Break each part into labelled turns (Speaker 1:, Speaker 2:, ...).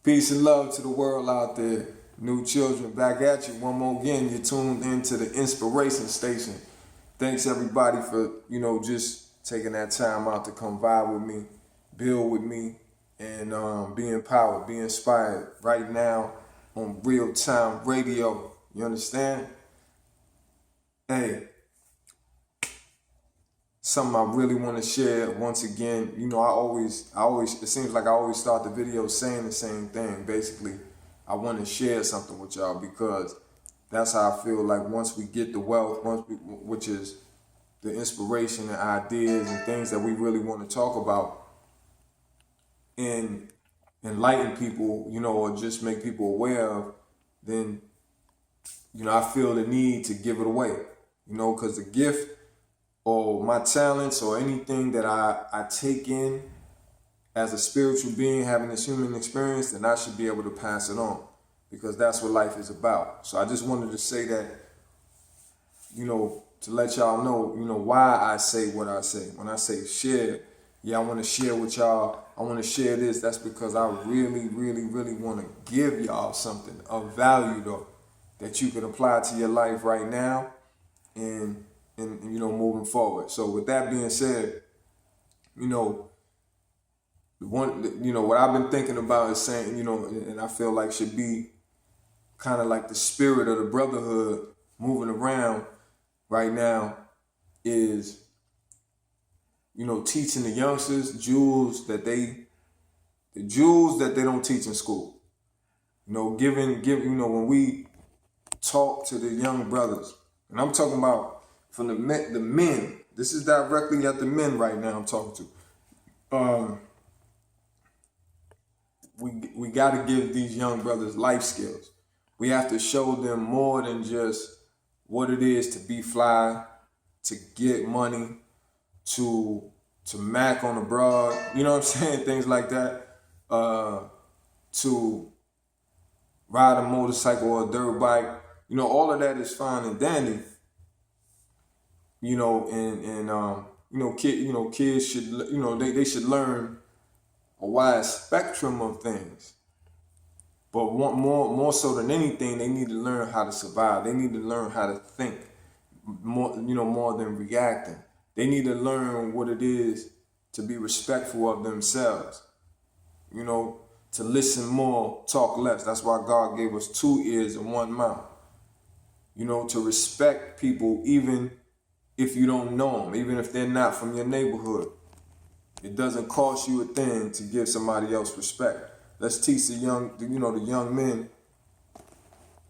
Speaker 1: Peace and love to the world out there. New children back at you one more again. You're tuned into the Inspiration Station. Thanks everybody for, just taking that time out to come vibe with me, build with me, and be empowered, be inspired right now on real time radio. You understand? Hey, something I really want to share once again. I always, it seems like I always start the video saying the same thing. Basically, I want to share something with y'all because that's how I feel like once we get the wealth, which is the inspiration and ideas and things that we really want to talk about and enlighten people, or just make people aware of, then, I feel the need to give it away, because the gift or my talents or anything that I take in as a spiritual being having this human experience, then I should be able to pass it on because that's what life is about. So I just wanted to say that, to let y'all know, why I say what I say. When I say share, I want to share with y'all. I want to share this. That's because I really, really, really want to give y'all something of value though that you can apply to your life right now and moving forward. So with that being said, what I've been thinking about is saying, and I feel like should be kind of like the spirit of the brotherhood moving around right now is, teaching the youngsters the jewels that they don't teach in school. When we talk to the young brothers, and I'm talking about from the men. This is directly at the men right now I'm talking to. We got to give these young brothers life skills. We have to show them more than just what it is to be fly, to get money, to mac on a broad, you know what I'm saying? Things like that. To ride a motorcycle or a dirt bike. All of that is fine and dandy. Kids should, they should learn a wide spectrum of things. But more so than anything, they need to learn how to survive. They need to learn how to think more than reacting. They need to learn what it is to be respectful of themselves. To listen more, talk less. That's why God gave us 2 ears and 1 mouth. To respect people even if you don't know them, even if they're not from your neighborhood. It doesn't cost you a thing to give somebody else respect. Let's teach the young men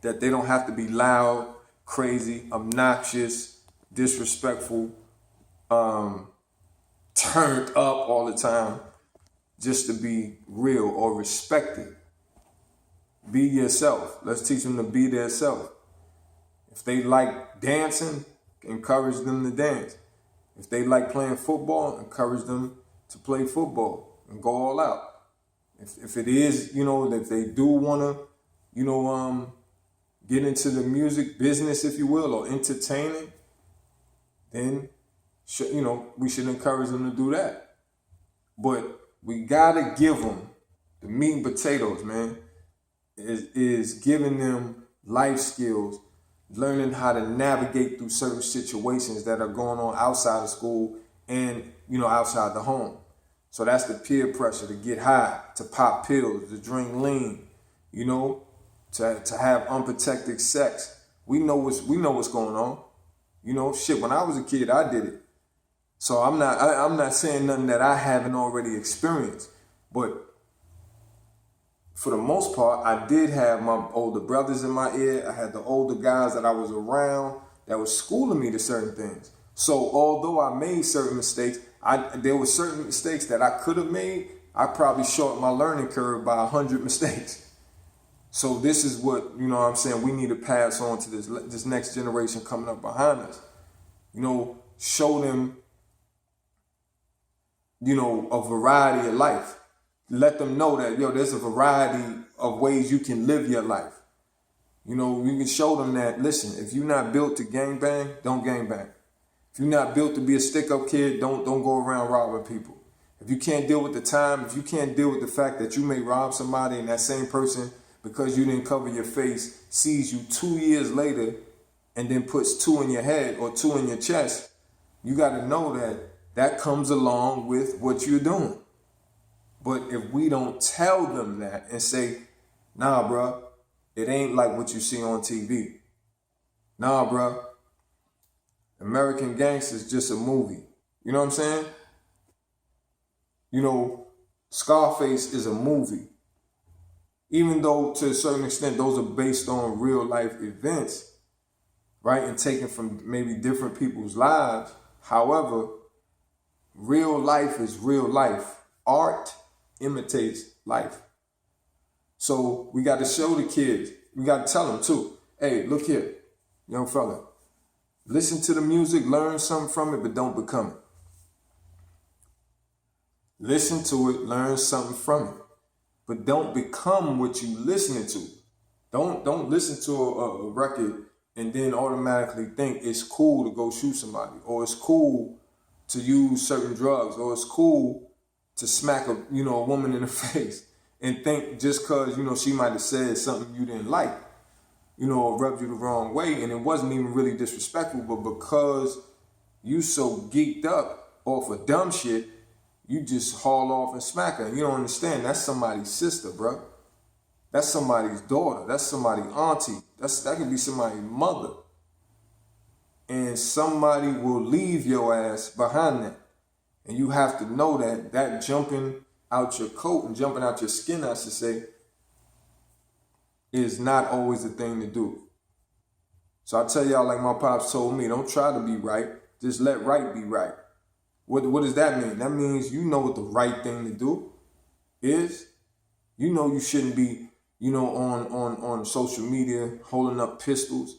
Speaker 1: that they don't have to be loud, crazy, obnoxious, disrespectful, turned up all the time just to be real or respected. Be yourself. Let's teach them to be their self. If they like dancing, encourage them to dance. If they like playing football, encourage them to play football and go all out. If it is, if they do want to, get into the music business, if you will, or entertaining, then, we should encourage them to do that. But we gotta give them the meat and potatoes, man, is giving them life skills, learning how to navigate through certain situations that are going on outside of school and, outside the home. So that's the peer pressure to get high, to pop pills, to drink lean, to have unprotected sex. We know what's going on. When I was a kid, I did it. So I'm not saying nothing that I haven't already experienced, but for the most part, I did have my older brothers in my ear. I had the older guys that I was around that was schooling me to certain things. So although I made certain mistakes, there were certain mistakes that I could have made. I probably shortened my learning curve by 100 mistakes. So this is what, I'm saying, we need to pass on to this next generation coming up behind us. Show them, a variety of life. Let them know that, there's a variety of ways you can live your life. You can show them that, listen, if you're not built to gangbang, don't gangbang. If you're not built to be a stick-up kid, don't go around robbing people. If you can't deal with the time, if you can't deal with the fact that you may rob somebody and that same person, because you didn't cover your face, sees you 2 years later and then puts 2 in your head or 2 in your chest, you got to know that that comes along with what you're doing. But if we don't tell them that and say, nah, bro, it ain't like what you see on TV. Nah, bro, American Gangster is just a movie. You know what I'm saying? You know, Scarface is a movie. Even though to a certain extent those are based on real life events, right? And taken from maybe different people's lives. However, real life is real life. Art imitates life. So we got to show the kids. We got to tell them too. Hey, look here, young fella. Listen to the music, learn something from it, but don't become it. Listen to it, learn something from it, but don't become what you listening to. Don't listen to a record and then automatically think it's cool to go shoot somebody, or it's cool to use certain drugs, or it's cool to smack a woman in the face, and think just cause she might have said something you didn't like, or rubbed you the wrong way, and it wasn't even really disrespectful, but because you so geeked up off of dumb shit, you just haul off and smack her. You don't understand. That's somebody's sister, bro. That's somebody's daughter. That's somebody's auntie. That could be somebody's mother. And somebody will leave your ass behind that. And you have to know that jumping out your coat and jumping out your skin, I should say, is not always the thing to do. So I tell y'all, like my pops told me, don't try to be right. Just let right be right. What does that mean? That means you know what the right thing to do is. You shouldn't be, on social media holding up pistols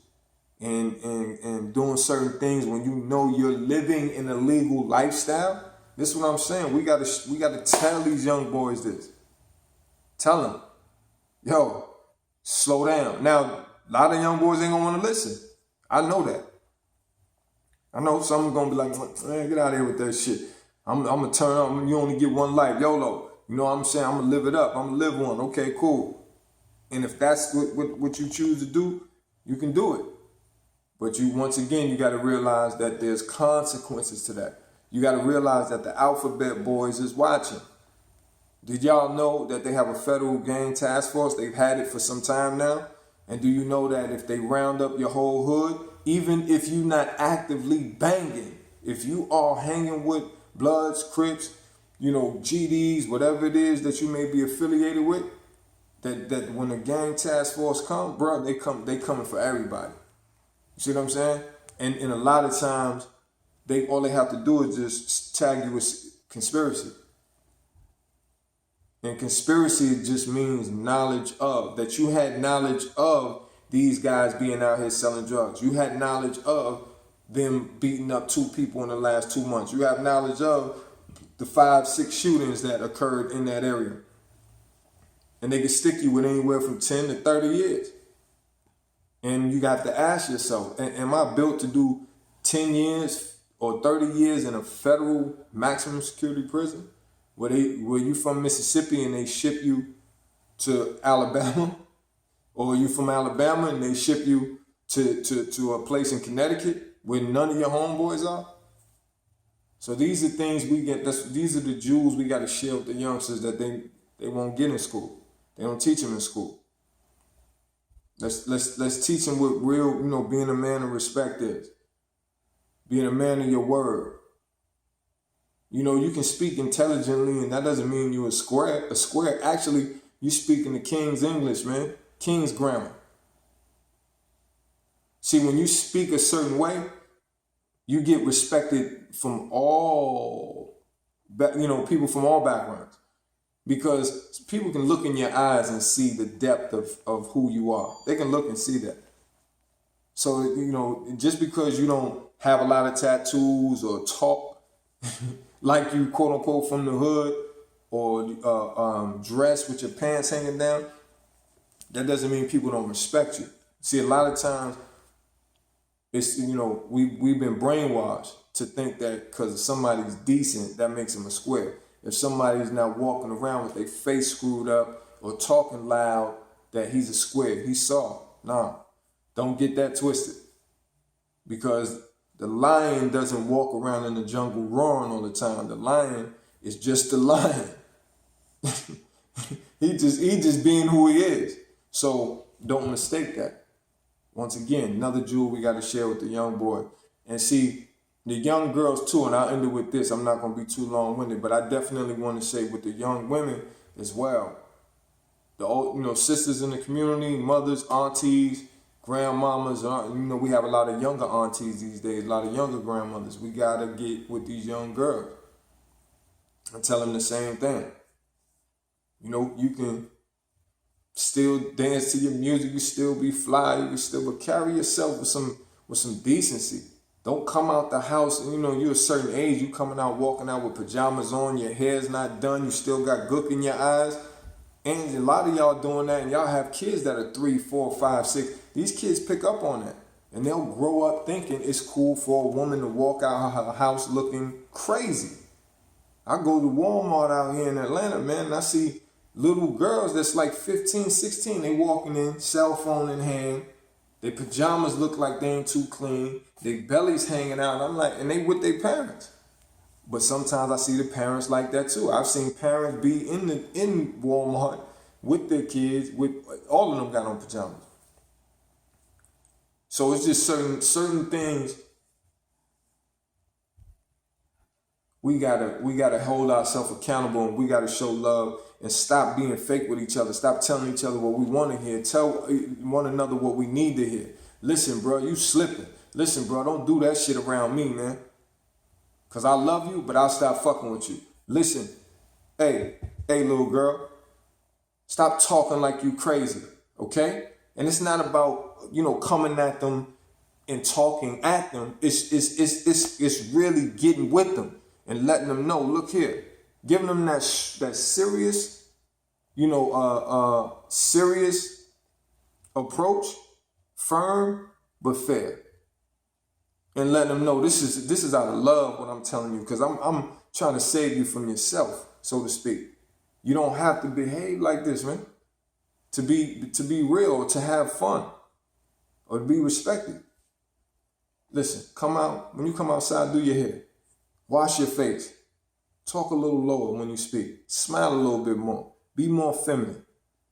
Speaker 1: and doing certain things when you know you're living in a legal lifestyle. This is what I'm saying. We gotta tell these young boys this. Tell them, yo, slow down. Now, a lot of young boys ain't gonna want to listen. I know that. I know some are gonna be like, man, get out of here with that shit. I'm gonna turn up. You only get one life, YOLO. You know what I'm saying? I'm gonna live it up. I'm gonna live one. Okay, cool. And if that's what you choose to do, you can do it. But once again, you got to realize that there's consequences to that. You got to realize that the Alphabet Boys is watching. Did y'all know that they have a federal gang task force? They've had it for some time now. And do you know that if they round up your whole hood, even if you're not actively banging, if you are hanging with Bloods, Crips, GDs, whatever it is that you may be affiliated with, that when the gang task force come, bro, they coming for everybody. You see what I'm saying? And a lot of times, all they have to do is just tag you with conspiracy. And conspiracy just means knowledge of, that you had knowledge of these guys being out here selling drugs. You had knowledge of them beating up 2 people in the last 2 months. You have knowledge of the 5-6 shootings that occurred in that area. And they can stick you with anywhere from 10 to 30 years. And you got to ask yourself, am I built to do 10 years or 30 years in a federal maximum security prison? Where you from Mississippi and they ship you to Alabama? Or you from Alabama and they ship you to a place in Connecticut where none of your homeboys are? So these are things we get. These are the jewels we got to share with the youngsters that they won't get in school. They don't teach them in school. Let's teach them what real, being a man of respect is. Being a man of your word. You can speak intelligently, and that doesn't mean you're a square. Actually, you speak in the King's English, man. King's grammar. See, when you speak a certain way, you get respected from all, people from all backgrounds. Because people can look in your eyes and see the depth of who you are. They can look and see that. So, just because you don't have a lot of tattoos or talk like you, quote unquote, from the hood, or dress with your pants hanging down, that doesn't mean people don't respect you. See, a lot of times, it's, we've been brainwashed to think that because somebody's decent, that makes them a square. if somebody's not walking around with their face screwed up or talking loud that he's a square. He's soft. Nah, don't get that twisted. Because the lion doesn't walk around in the jungle roaring all the time. The lion is just the lion. he just being who he is. So don't mistake that. Once again, another jewel we got to share with the young boy. And see, the young girls too, and I'll end it with this. I'm not going to be too long-winded, but I definitely want to say with the young women as well. The old, sisters in the community, mothers, aunties, grandmamas, we have a lot of younger aunties these days, a lot of younger grandmothers. We got to get with these young girls and tell them the same thing. You can still dance to your music, you still be fly, you can still, but carry yourself with some decency. Don't come out the house and you're a certain age, you coming out walking out with pajamas on, your hair's not done, you still got gook in your eyes. And a lot of y'all doing that, and y'all have kids that are 3, 4, 5, 6. These kids pick up on that. And they'll grow up thinking it's cool for a woman to walk out her house looking crazy. I go to Walmart out here in Atlanta, man, and I see little girls that's like 15, 16. They walking in, cell phone in hand. Their pajamas look like they ain't too clean. Their bellies hanging out. I'm like, and they with their parents. But sometimes I see the parents like that too. I've seen parents be in Walmart with their kids, with all of them got on pajamas. So it's just certain things we gotta hold ourselves accountable, and we gotta show love and stop being fake with each other. Stop telling each other what we want to hear. Tell one another what we need to hear. Listen, bro, you slipping. Listen, bro, don't do that shit around me, man. Because I love you, but I'll stop fucking with you. Listen, hey, little girl, stop talking like you crazy, okay? And it's not about, coming at them and talking at them. It's really getting with them and letting them know, look here, giving them that serious, serious approach, firm but fair. And letting them know this is out of love what I'm telling you, because I'm trying to save you from yourself, so to speak. You don't have to behave like this, man. To be real, or to have fun, or to be respected. Listen, when you come outside, do your hair. Wash your face. Talk a little lower when you speak. Smile a little bit more. Be more feminine.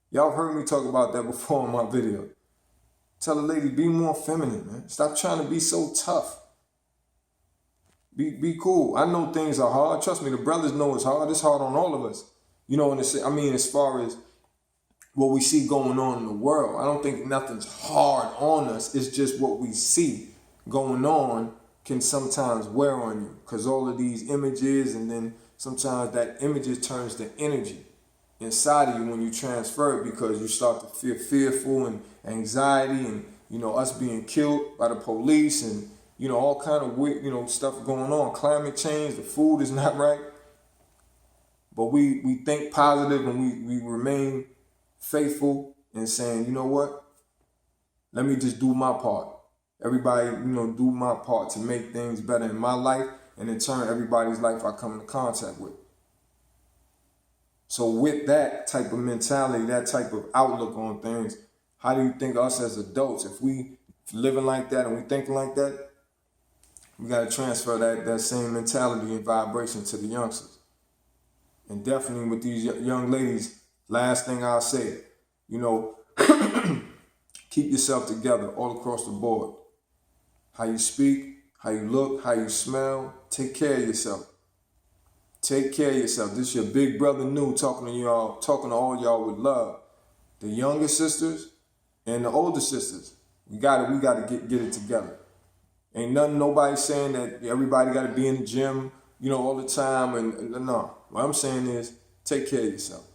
Speaker 1: Y'all heard me talk about that before in my video. Tell a lady, be more feminine, man. Stop trying to be so tough. Be cool. I know things are hard. Trust me, the brothers know it's hard. It's hard on all of us. As far as what we see going on in the world, I don't think nothing's hard on us. It's just what we see going on can sometimes wear on you, because all of these images, and then sometimes that images turns to energy inside of you when you transfer it, because you start to feel fearful and anxiety, and us being killed by the police, and all kind of weird stuff going on. Climate change, the food is not right, but we think positive, and we remain faithful in saying, you know what, let me just do my part. Everybody, do my part to make things better in my life, and in turn everybody's life I come into contact with. So with that type of mentality, that type of outlook on things, how do you think us as adults, if we living like that and we thinking like that, we got to transfer that same mentality and vibration to the youngsters. And definitely with these young ladies, last thing I'll say, keep yourself together all across the board. How you speak, how you look, how you smell, take care of yourself. Take care of yourself. This is your big brother New talking to all y'all with love. The younger sisters and the older sisters, we gotta get it together. Ain't nobody saying that everybody gotta be in the gym, all the time. And no, what I'm saying is take care of yourself.